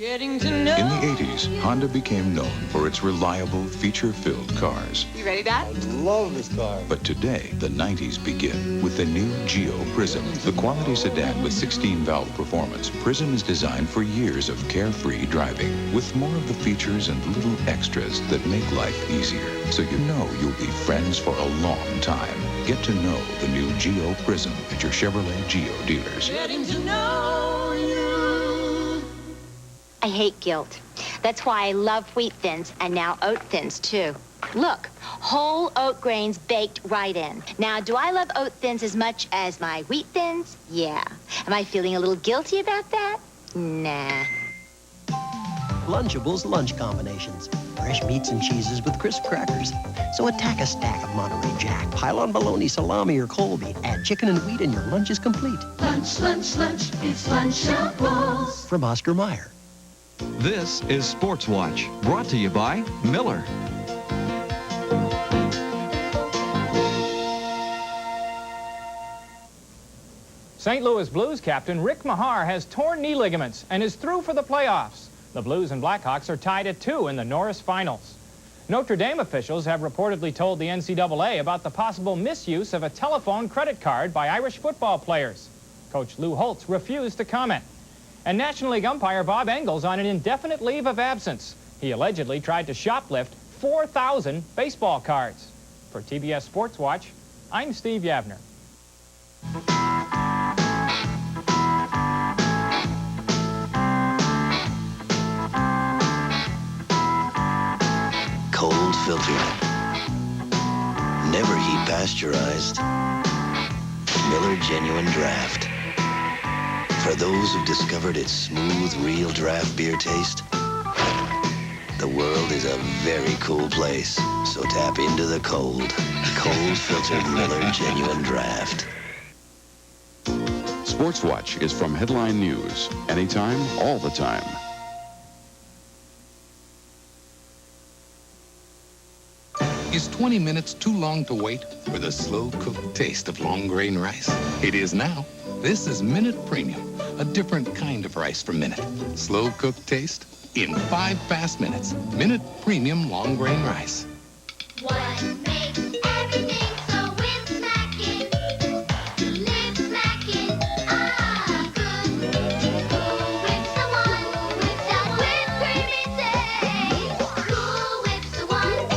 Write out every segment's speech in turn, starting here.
Getting to know. In the 80s, Honda became known for its reliable, feature-filled cars. You ready, Dad? I love this car. But today, the 90s begin with the new Geo Prizm. The quality sedan with 16-valve performance, Prizm is designed for years of carefree driving, with more of the features and little extras that make life easier. So you know you'll be friends for a long time. Get to know the new Geo Prizm at your Chevrolet Geo dealers. Getting to know you. I hate guilt. That's why I love Wheat Thins and now Oat Thins, too. Look, whole oat grains baked right in. Now, do I love Oat Thins as much as my Wheat Thins? Yeah. Am I feeling a little guilty about that? Nah. Lunchables lunch combinations. Fresh meats and cheeses with crisp crackers. So attack a stack of Monterey Jack. Pile on bologna, salami, or Colby. Add chicken and wheat and your lunch is complete. Lunch, lunch, lunch. It's Lunchables. From Oscar Mayer. This is SportsWatch, brought to you by Miller. St. Louis Blues captain Rick Mahar has torn knee ligaments and is through for the playoffs. The Blues and Blackhawks are tied at 2 in the Norris Finals. Notre Dame officials have reportedly told the NCAA about the possible misuse of a telephone credit card by Irish football players. Coach Lou Holtz refused to comment. And National League umpire Bob Engels on an indefinite leave of absence. He allegedly tried to shoplift 4,000 baseball cards. For TBS SportsWatch, I'm Steve Yavner. Cold filtered. Never heat pasteurized. Miller Genuine Draft. For those who've discovered its smooth, real draft beer taste, the world is a very cool place. So tap into the cold. Cold filtered Miller Genuine Draft. SportsWatch is from Headline News. Anytime, all the time. Is 20 minutes too long to wait for the slow-cooked taste of long-grain rice? It is now. This is Minute Premium, a different kind of rice from Minute. Slow-cooked taste in 5 fast minutes. Minute Premium long-grain rice. What makes everything so whip-smacking? Lip smacking, good. Cool Whip's the one with that whipped creamy taste. Cool Whip's the one.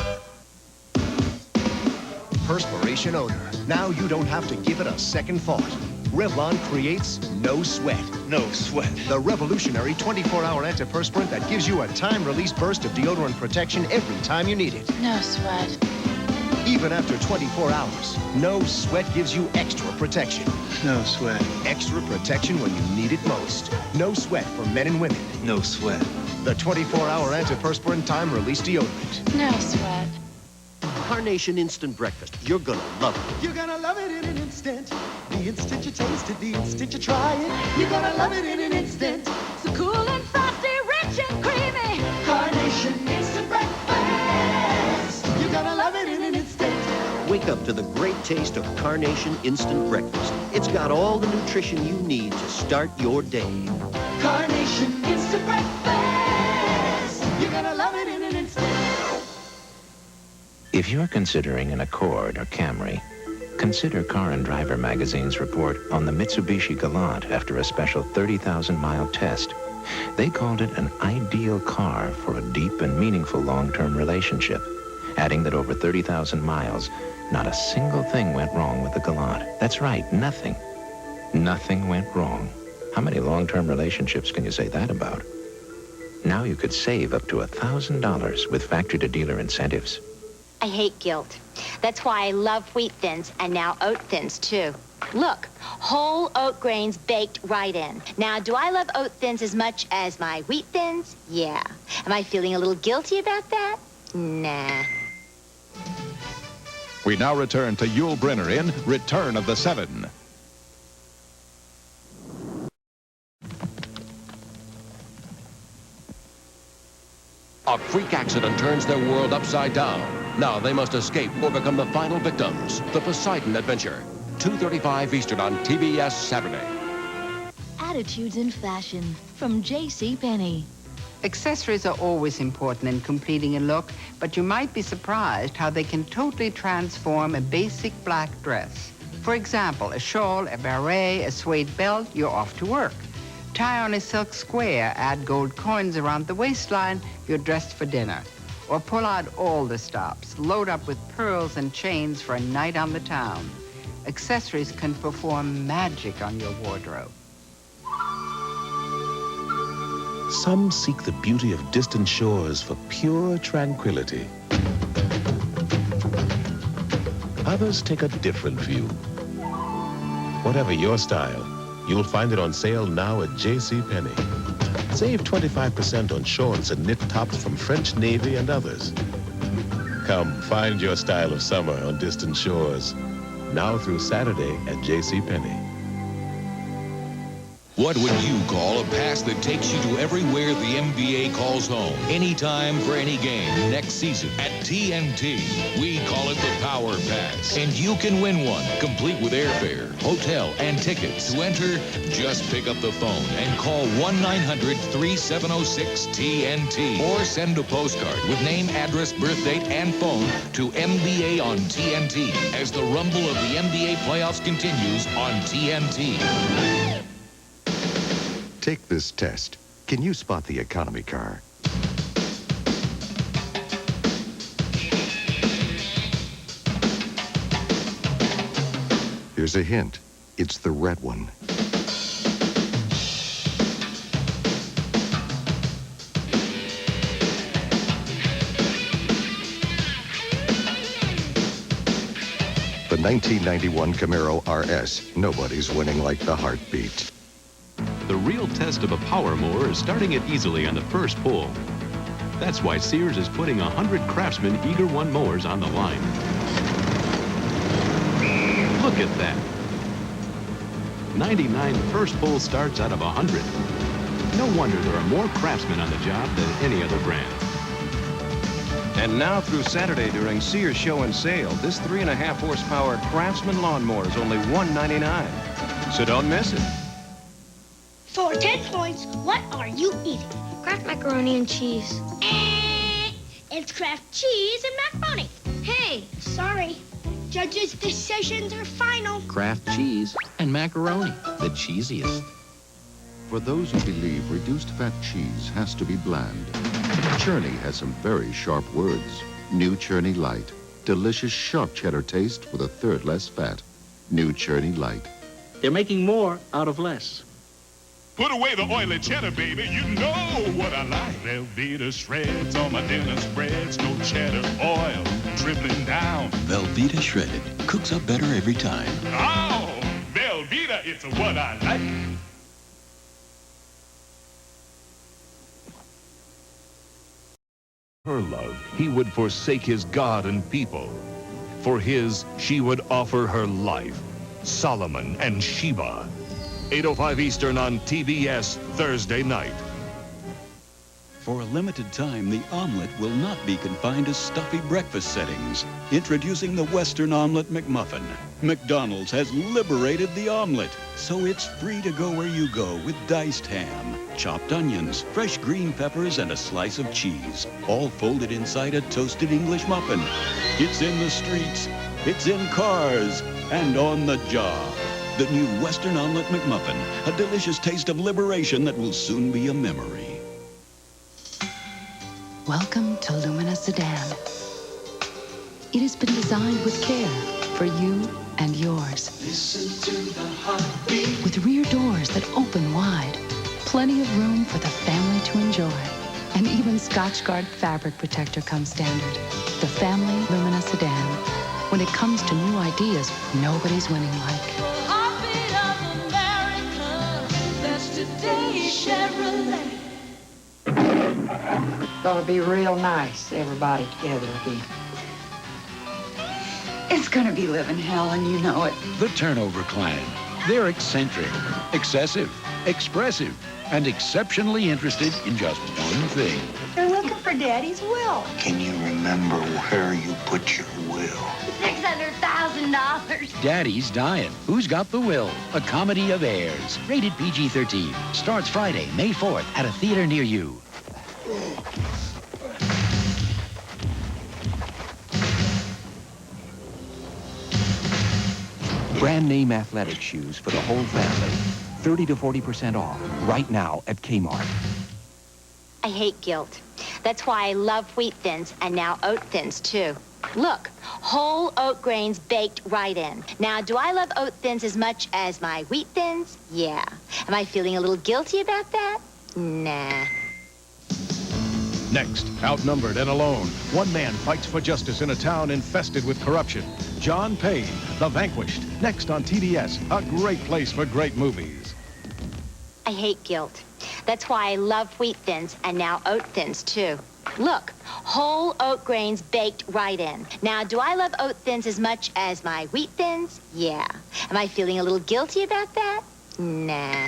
Perspiration odor. Now you don't have to give it a second thought. Revlon creates no sweat. No sweat. The revolutionary 24-hour antiperspirant that gives you a time-release burst of deodorant protection every time you need it. No sweat. Even after 24 hours, no sweat gives you extra protection. No sweat. Extra protection when you need it most. No sweat for men and women. No sweat. The 24-hour antiperspirant time-release deodorant. No sweat. Carnation Instant Breakfast. You're gonna love it. You're gonna love it in an instant. The instant you taste it, the instant you try it. You're gonna love it in an instant. So cool and frosty, rich and creamy. Carnation Instant Breakfast. You're gonna love it in an instant. Wake up to the great taste of Carnation Instant Breakfast. It's got all the nutrition you need to start your day. Carnation Instant Breakfast. You're gonna love it in an instant. If you're considering an Accord or Camry, consider Car and Driver magazine's report on the Mitsubishi Galant after a special 30,000-mile test. They called it an ideal car for a deep and meaningful long-term relationship, adding that over 30,000 miles, not a single thing went wrong with the Galant. That's right, nothing. Nothing went wrong. How many long-term relationships can you say that about? Now you could save up to $1,000 with factory-to-dealer incentives. I hate guilt. That's why I love Wheat Thins and now Oat Thins, too. Look, whole oat grains baked right in. Now, do I love Oat Thins as much as my Wheat Thins? Yeah. Am I feeling a little guilty about that? Nah. We now return to Yul Brynner in Return of the Seven. A freak accident turns their world upside down. Now they must escape or become the final victims. The Poseidon Adventure. 2:35 Eastern on TBS Saturday. Attitudes in fashion from JCPenney. Accessories are always important in completing a look, but you might be surprised how they can totally transform a basic black dress. For example, a shawl, a beret, a suede belt, you're off to work. Tie on a silk square, add gold coins around the waistline, you're dressed for dinner. Or pull out all the stops, load up with pearls and chains for a night on the town. Accessories can perform magic on your wardrobe. Some seek the beauty of distant shores for pure tranquility. Others take a different view. Whatever your style, you'll find it on sale now at JCPenney. Save 25% on shorts and knit tops from French Navy and others. Come, find your style of summer on distant shores. Now through Saturday at JCPenney. What would you call a pass that takes you to everywhere the NBA calls home? Anytime for any game next season at TNT. We call it the Power Pass. And you can win one, complete with airfare, hotel, and tickets. To enter, just pick up the phone and call 1-900-3706-TNT. Or send a postcard with name, address, birth date, and phone to NBA on TNT as the rumble of the NBA playoffs continues on TNT. Take this test. Can you spot the economy car? Here's a hint. It's the red one. The 1991 Camaro RS. Nobody's winning like the heartbeat. The real test of a power mower is starting it easily on the first pull. That's why Sears is putting 100 Craftsman Eager One mowers on the line. Look at that. 99 first pull starts out of 100. No wonder there are more Craftsmen on the job than any other brand. And now through Saturday during Sears Show and Sale, this 3.5 horsepower Craftsman lawnmower is only $199. So don't miss it. For 10 points, what are you eating? Kraft macaroni and cheese. It's Kraft cheese and macaroni. Hey, sorry. Judges' decisions are final. Kraft cheese and macaroni, the cheesiest. For those who believe reduced fat cheese has to be bland, Churny has some very sharp words. New Churny Lite. Delicious sharp cheddar taste with a third less fat. New Churny Lite. They're making more out of less. Put away the oily cheddar, baby. You know what I like. Velveeta Shreds on my dinner spreads. No cheddar oil dribbling down. Velveeta Shredded. Cooks up better every time. Oh, Velveeta, it's what I like. Her love, he would forsake his God and people. For his, she would offer her life. Solomon and Sheba. 8:05 Eastern on TBS Thursday night. For a limited time, the omelet will not be confined to stuffy breakfast settings. Introducing the Western Omelette McMuffin. McDonald's has liberated the omelet, so it's free to go where you go with diced ham, chopped onions, fresh green peppers, and a slice of cheese, all folded inside a toasted English muffin. It's in the streets, it's in cars, and on the job. The new Western Omelette McMuffin, a delicious taste of liberation that will soon be a memory. Welcome to Lumina Sedan. It has been designed with care for you and yours. Listen to the heartbeat. With rear doors that open wide, plenty of room for the family to enjoy. And even Scotchgard fabric protector comes standard. The family Lumina Sedan. When it comes to new ideas, nobody's winning like. Gonna be real nice, everybody together again. It's gonna be living hell, and you know it. The Turnover Clan. They're eccentric, excessive, expressive, and exceptionally interested in just one thing. They're looking for Daddy's will. Can you remember where you put your will? $600,000. Daddy's dying. Who's got the will? A comedy of heirs. Rated PG-13. Starts Friday, May 4th at a theater near you. Brand name athletic shoes for the whole family. 30 to 40% off right now at Kmart. I hate guilt. That's why I love Wheat Thins and now Oat Thins, too. Look, whole oat grains baked right in. Now, do I love Oat Thins as much as my Wheat Thins? Yeah. Am I feeling a little guilty about that? Nah. Next, outnumbered and alone, one man fights for justice in a town infested with corruption. John Payne, The Vanquished, next on TBS, a great place for great movies. I hate guilt. That's why I love Wheat Thins and now Oat Thins, too. Look, whole oat grains baked right in. Now, do I love Oat Thins as much as my Wheat Thins? Yeah. Am I feeling a little guilty about that? Nah.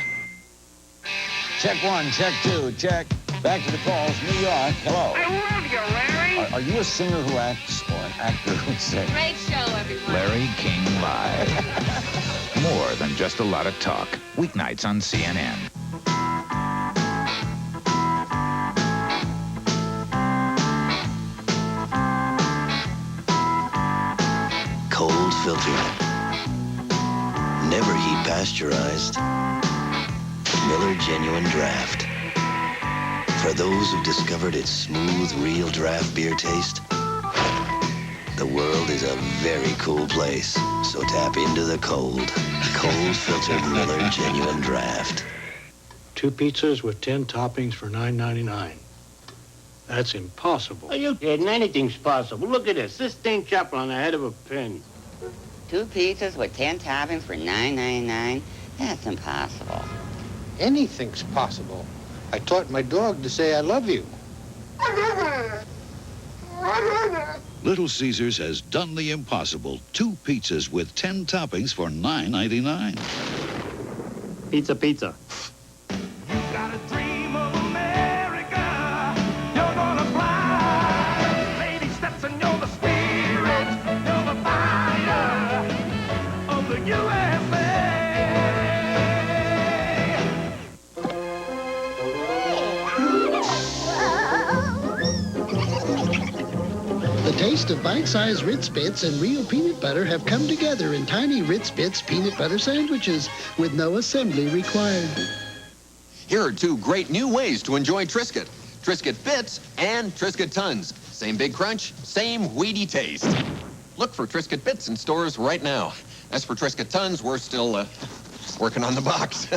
Check 1, check 2, check. Back to the calls, New York. Hello. I love you, Larry. Are you a singer who acts or an actor who sings? Great show, everyone. Larry King Live. More than just a lot of talk. Weeknights on CNN. Cold filtered. Never heat pasteurized. Miller Genuine Draft. For those who've discovered its smooth, real draft beer taste, the world is a very cool place. So tap into the cold. Cold filtered Miller Genuine Draft. 2 pizzas with 10 toppings for $9.99. That's impossible. Are you kidding? Anything's possible. Look at this. This thing chopper on the head of a pin. 2 pizzas with 10 toppings for $9.99? That's impossible. Anything's possible. I taught my dog to say I love you. Little Caesars has done the impossible. 2 pizzas with 10 toppings for $9.99. Pizza, pizza. The taste of bite-sized Ritz Bits and real peanut butter have come together in tiny Ritz Bits peanut butter sandwiches with no assembly required. Here are 2 great new ways to enjoy Triscuit. Triscuit Bits and Triscuit Tons. Same big crunch, same weedy taste. Look for Triscuit Bits in stores right now. As for Triscuit Tons, we're still working on the box.